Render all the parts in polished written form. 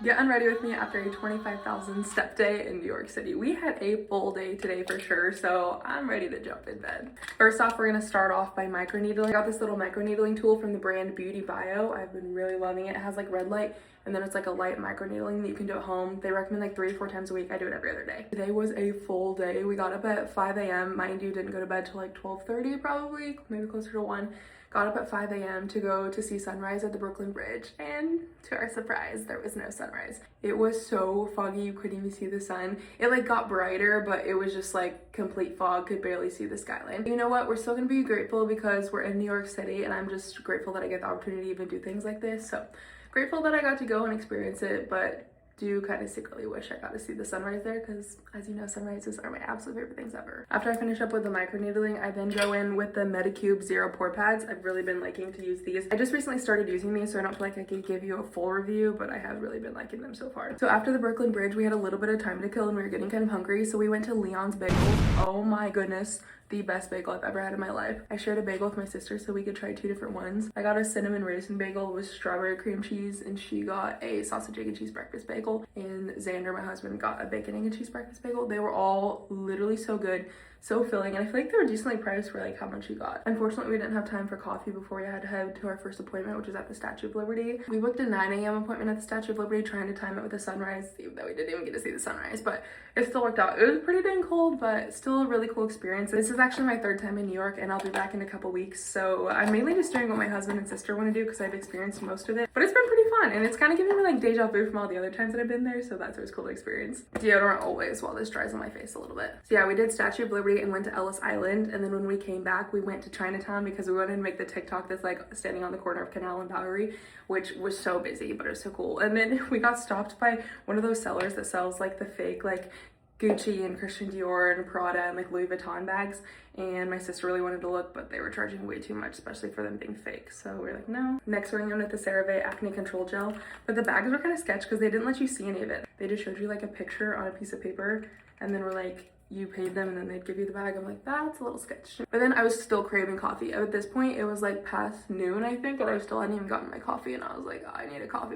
Get unready with me after a 25,000 step day in New York City. We had a full day today for sure, so I'm ready to jump in bed. First off, we're gonna start off by microneedling. I got this little microneedling tool from the brand Beauty Bio. I've been really loving it. It has like red light, and then it's like a light microneedling that you can do at home. They recommend like 3 or 4 times a week. I do it every other day. Today was a full day. We got up at 5 a.m. Mind you, didn't go to bed till like 12:30 probably, maybe closer to 1. Got up at 5 a.m. to go to see sunrise at the Brooklyn Bridge, and to our surprise, there was no sunrise. It was so foggy, you couldn't even see the sun. It like got brighter, but it was just like complete fog, could barely see the skyline. You know what, we're still gonna be grateful because we're in New York City, and I'm just grateful that I get the opportunity to even do things like this. So grateful that I got to go and experience it, but do kind of secretly wish I got to see the sunrise there because, as you know, sunrises are my absolute favorite things ever. After I finish up with the microneedling, I then go in with the Medicube Zero Pore Pads. I've really been liking to use these. I just recently started using these, so I don't feel like I could give you a full review, but I have really been liking them so far. So after the Brooklyn Bridge, we had a little bit of time to kill and we were getting kind of hungry, so we went to Leon's Bagels. Oh my goodness, the best bagel I've ever had in my life. I shared a bagel with my sister so we could try 2 different ones. I got a cinnamon raisin bagel with strawberry cream cheese, and she got a sausage, egg, and cheese breakfast bagel, and Xander, my husband, got a bacon, egg, and cheese breakfast bagel. They were all literally so good, so filling, and I feel like they were decently priced for like how much you got. Unfortunately, we didn't have time for coffee before we had to head to our first appointment, which was at the Statue of Liberty. We booked a 9 a.m. appointment at the Statue of Liberty, trying to time it with the sunrise, even though we didn't even get to see the sunrise, but it still worked out. It was pretty dang cold, but still a really cool experience. This is actually my 3rd time in New York, and I'll be back in a couple weeks, so I'm mainly just doing what my husband and sister want to do because I've experienced most of it, but it's been pretty fun, and it's kind of giving me like deja vu from all the other times that I've been there, so that's always cool to experience. Deodorant always while this dries on my face a little bit. So yeah, we did Statue of Liberty and went to Ellis Island, and then when we came back, we went to Chinatown because we wanted to make the TikTok that's like standing on the corner of Canal and Bowery, which was so busy, but it was so cool. And then we got stopped by one of those sellers that sells like the fake like Gucci and Christian Dior and Prada and like Louis Vuitton bags, and my sister really wanted to look, but they were charging way too much, especially for them being fake, so we were like, no. Next, we're going with the CeraVe Acne Control Gel, but the bags were kind of sketch because they didn't let you see any of it. They just showed you like a picture on a piece of paper, and then we're like, you paid them and then they'd give you the bag. I'm like, that's a little sketch. But then I was still craving coffee. At this point, it was like past noon, I think, and I still hadn't even gotten my coffee, and I was like, oh, I need a coffee.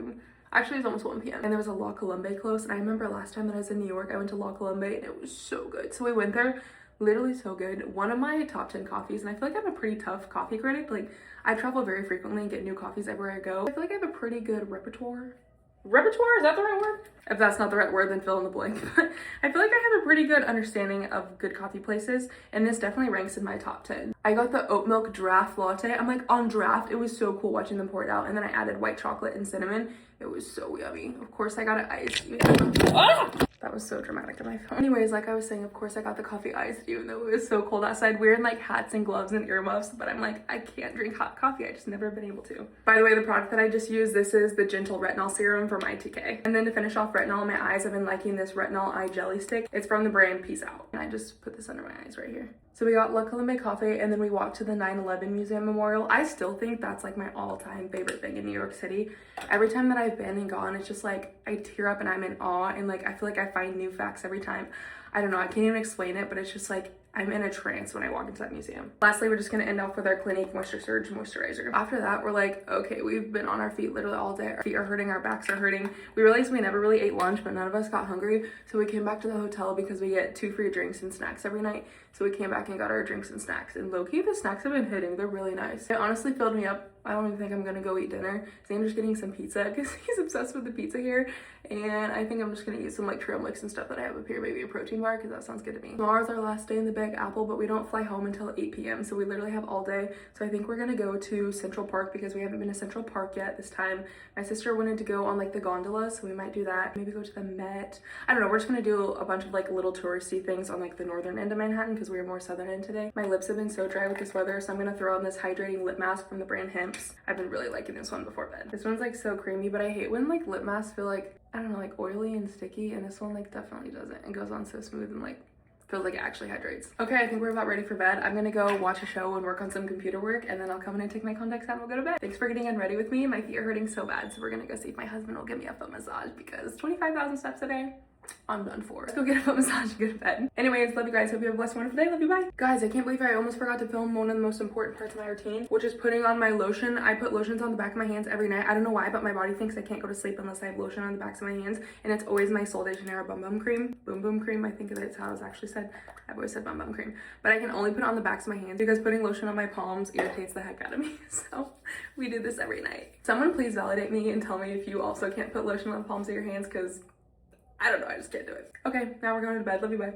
Actually, it's almost 1 p.m. and there was a La Colombe close, and I remember last time that I was in New York, I went to La Colombe and it was so good. So we went there, literally so good. One of my top 10 coffees, and I feel like I'm a pretty tough coffee critic. Like, I travel very frequently and get new coffees everywhere I go. I feel like I have a pretty good repertoire. Repertoire, is that the right word? If that's not the right word, then fill in the blank. But I feel like I have a pretty good understanding of good coffee places, and this definitely ranks in my top 10. I got the oat milk draft latte. I'm like, on draft, it was so cool watching them pour it out, and then I added white chocolate and cinnamon. It was so yummy. Of course, I got it iced. That was so dramatic on my phone. Anyways, like I was saying, of course I got the coffee iced, even though it was so cold outside. We're in like hats and gloves and earmuffs, but I'm like, I can't drink hot coffee. I just never been able to. By the way, the product that I just used, this is the Gentle Retinol Serum from ITK. And then to finish off retinol in my eyes, I've been liking this retinol eye jelly stick. It's from the brand Peace Out. And I just put this under my eyes right here. So we got La Colombe coffee, and then we walked to the 9/11 Museum Memorial. I still think that's like my all-time favorite thing in New York City. Every time that I've been and gone, it's just like I tear up and I'm in awe, and like I feel like I find new facts every time. I don't know, I can't even explain it, but it's just like I'm in a trance when I walk into that museum. Lastly, we're just gonna end off with our Clinique Moisture Surge moisturizer. After that, we're like, okay, we've been on our feet literally all day. Our feet are hurting, our backs are hurting. We realized we never really ate lunch, but none of us got hungry. So we came back to the hotel because we get 2 free drinks and snacks every night. So we came back and got our drinks and snacks. And low-key, the snacks have been hitting. They're really nice. It honestly filled me up. I don't even think I'm gonna go eat dinner. Xander's getting some pizza because he's obsessed with the pizza here. And I think I'm just gonna eat some like trail mix and stuff that I have up here, maybe a protein bar, because that sounds good to me. Tomorrow's our last day in the Big Apple, but we don't fly home until 8 p.m. So we literally have all day. So I think we're gonna go to Central Park because we haven't been to Central Park yet this time. My sister wanted to go on like the gondola, so we might do that. Maybe go to the Met. I don't know, we're just gonna do a bunch of like little touristy things on like the northern end of Manhattan because we're more southern end today. My lips have been so dry with this weather, so I'm gonna throw on this hydrating lip mask from the brand Hemp's. I've been really liking this one before bed. This one's like so creamy, but I hate when like lip masks feel like, I don't know, like oily and sticky, and this one like definitely doesn't. It goes on so smooth and like feels like it actually hydrates. Okay, I think we're about ready for bed. I'm gonna go watch a show and work on some computer work, and then I'll come in and take my contacts out and we'll go to bed. Thanks for getting unready with me. My feet are hurting so bad, so we're gonna go see if my husband will give me a foot massage because 25,000 steps a day, I'm done for. Let's go get a foot massage and go to bed. Anyways, love you guys. Hope you have a blessed, wonderful day. Love you, bye. Guys, I can't believe I almost forgot to film one of the most important parts of my routine, which is putting on my lotion. I put lotions on the back of my hands every night. I don't know why, but my body thinks I can't go to sleep unless I have lotion on the backs of my hands. And it's always my Sol de Janeiro Bum Bum Cream. Boom Boom Cream, I think that's how it's actually said. I've always said Bum Bum Cream. But I can only put it on the backs of my hands because putting lotion on my palms irritates the heck out of me. So we do this every night. Someone please validate me and tell me if you also can't put lotion on the palms of your hands, because I don't know, I just can't do it. Okay, now we're going to bed. Love you, bye.